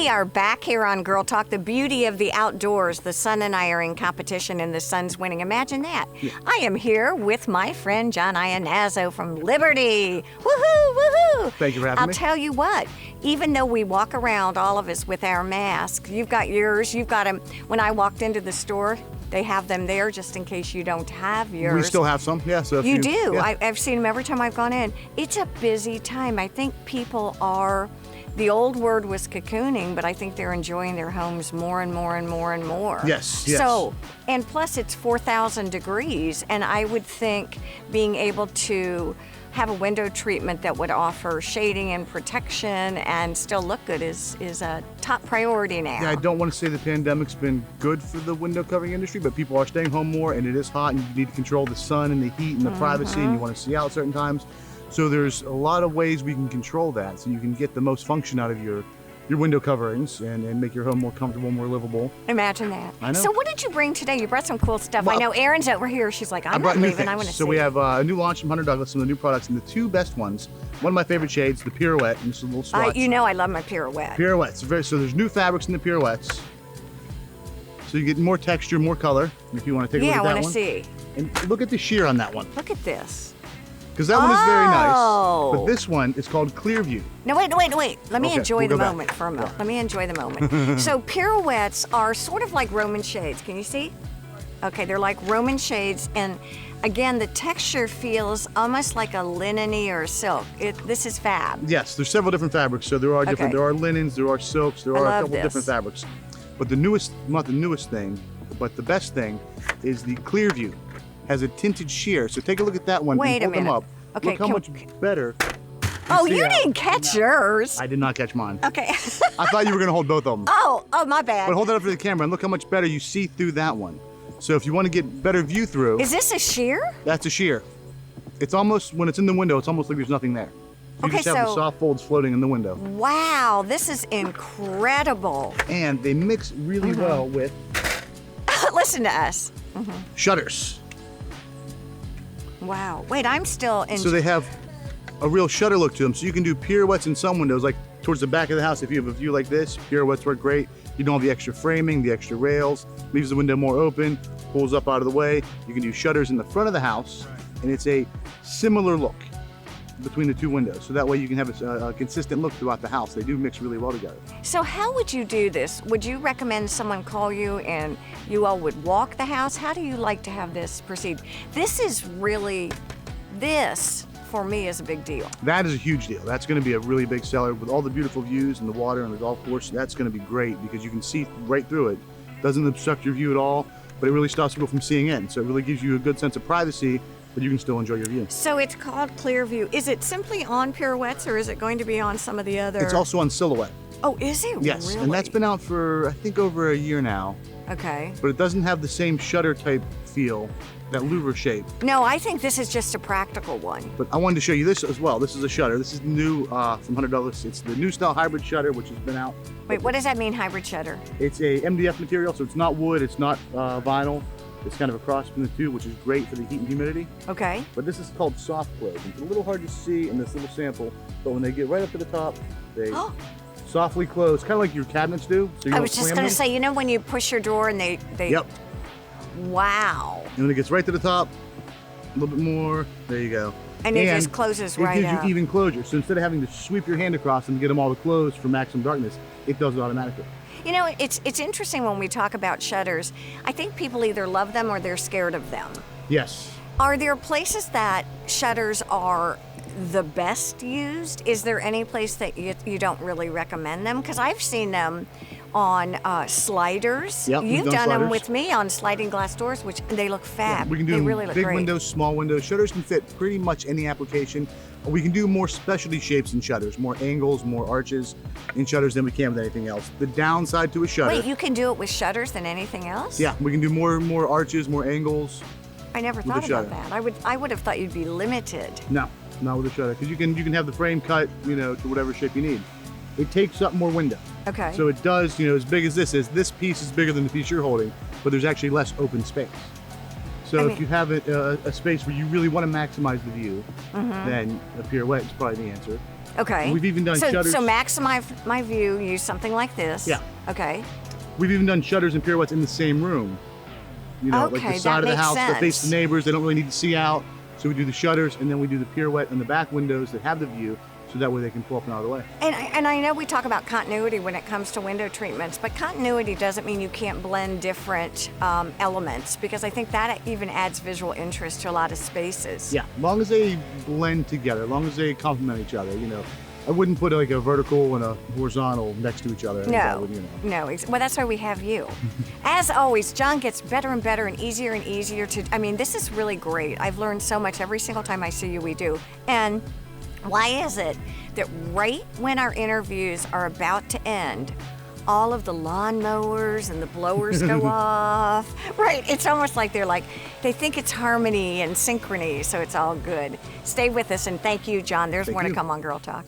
We are back here on Girl Talk, the beauty of the outdoors. The son and I are in competition and the son's winning. Imagine that. Yeah. I am here with my friend John Iannazzo from Liberty. Woohoo, woohoo. Thank you for having me. I'll tell you what, even though we walk around, all of us, with our masks, you've got yours, you've got them. When I walked into the store, they have them there just in case you don't have yours. We still have some, yeah. So if you do. Yeah. I've seen them every time I've gone in. It's a busy time. I think people are, the old word was cocooning, but I think they're enjoying their homes more and more and more and more. Yes, yes. So, and plus it's 4,000 degrees, and I would think being able to have a window treatment that would offer shading and protection and still look good is a top priority now. Yeah, I don't want to say the pandemic's been good for the window covering industry, but people are staying home more, and it is hot, and you need to control the sun and the heat and the privacy, and you want to see out certain times. So there's a lot of ways we can control that, so you can get the most function out of your window coverings and make your home more comfortable, more livable. Imagine that. I know. So what did you bring today? You brought some cool stuff. Well, I know Erin's over here. She's like, I'm not leaving. I want to see. So we have a new launch from Hunter Douglas, some of the new products, and the two best ones. One of my favorite shades, the Pirouette, and just a little swatch. You know I love my Pirouette. Pirouettes. So there's new fabrics in the Pirouettes. So you get more texture, more color, if you want to take a look at that one. Yeah, I want to see. And look at the sheer on that one. Look at this. Because that one is very nice, but this one is called ClearView. No, wait. Let me enjoy the moment for a moment. Let me enjoy the moment. So Pirouettes are sort of like Roman shades. Can you see? Okay, they're like Roman shades, and again, the texture feels almost like a linen-y or silk. This is fab. Yes, there's several different fabrics. So there are different. There are linens, there are silks, there are a couple different fabrics. But the newest, not the newest thing, but the best thing is the ClearView. Has a tinted sheer. So take a look at that one. Wait a minute. Them up. Okay, look how much better. Oh, you didn't catch yours. I did not catch mine. Okay. I thought you were going to hold both of them. Oh, my bad. But hold that up to the camera and look how much better you see through that one. So if you want to get better view through. Is this a sheer? That's a sheer. It's almost, when it's in the window, it's almost like there's nothing there. You just have the soft folds floating in the window. Wow, this is incredible. And they mix really well with. Listen to us. Shutters. Wow. Wait, I'm still in. So they have a real shutter look to them. So you can do pirouettes in some windows, like towards the back of the house. If you have a view like this, pirouettes work great. You don't have the extra framing, the extra rails, leaves the window more open, pulls up out of the way. You can do shutters in the front of the house, and it's a similar look between the two windows. So that way you can have a consistent look throughout the house. They do mix really well together. So how would you do this? Would you recommend someone call you and you all would walk the house? How do you like to have this proceed? This is really, this for me is a big deal. That is a huge deal. That's going to be a really big seller with all the beautiful views and the water and the golf course. That's going to be great because you can see right through it. Doesn't obstruct your view at all, but it really stops people from seeing in. So it really gives you a good sense of privacy, but you can still enjoy your view. So it's called ClearView. Is it simply on Pirouettes or is it going to be on some of the other? It's also on Silhouette. Oh, is it? Yes, really? and that's been out for I think over a year now. Okay. But it doesn't have the same shutter type feel, that louver shape. No, I think this is just a practical one. But I wanted to show you this as well. This is a shutter. This is new from Hunter Douglas. It's the new style hybrid shutter, which has been out. Wait, what does that mean, hybrid shutter? It's a MDF material, so it's not wood, it's not vinyl. It's kind of a cross between the two, which is great for the heat and humidity. Okay. But this is called soft close. It's a little hard to see in this little sample, but when they get right up to the top, they softly close, kind of like your cabinets do. So you I was just going to say, you know when you push your door and they... Yep. Wow. And when it gets right to the top, a little bit more, there you go. And it just closes right out. It gives you even closure. So instead of having to sweep your hand across and get them all to close for maximum darkness, it does it automatically. You know, it's interesting when we talk about shutters. I think people either love them or they're scared of them. Yes. Are there places that shutters are the best used? Is there any place that you don't really recommend them? Because I've seen them on sliders. Yep, You've done them with me on sliding glass doors, which they look fab. Yeah, we can do they really look big great. windows, small windows. Shutters can fit pretty much any application. We can do more specialty shapes in shutters, more angles, more arches in shutters than we can with anything else. The downside to a shutter. Wait, you can do it with shutters than anything else? Yeah, we can do more arches, more angles. I never thought about that. I would have thought you'd be limited. No, not with a shutter, because you can have the frame cut, you know, to whatever shape you need. It takes up more window. Okay. So it does, you know, as big as this is, this piece is bigger than the piece you're holding, but there's actually less open space. So if you have a space where you really want to maximize the view, then a pirouette is probably the answer. Okay. And we've even done shutters. So maximize my view, use something like this. Yeah. Okay. We've even done shutters and pirouettes in the same room. You know, like the side of the house that face the neighbors, they don't really need to see out. So we do the shutters and then we do the pirouette in the back windows that have the view, so that way they can pull up and out of the way. And I know we talk about continuity when it comes to window treatments, but continuity doesn't mean you can't blend different elements, because I think that even adds visual interest to a lot of spaces. Yeah, as long as they blend together, as long as they complement each other, you know. I wouldn't put like a vertical and a horizontal next to each other. No, well, that's why we have you. As always, John gets better and better and easier to, I mean, this is really great. I've learned so much every single time I see you, we do. And why is it that right when our interviews are about to end, all of the lawnmowers and the blowers go off? Right, it's almost like they think it's harmony and synchrony, so it's all good. Stay with us, and thank you, John. There's more to come on Girl Talk.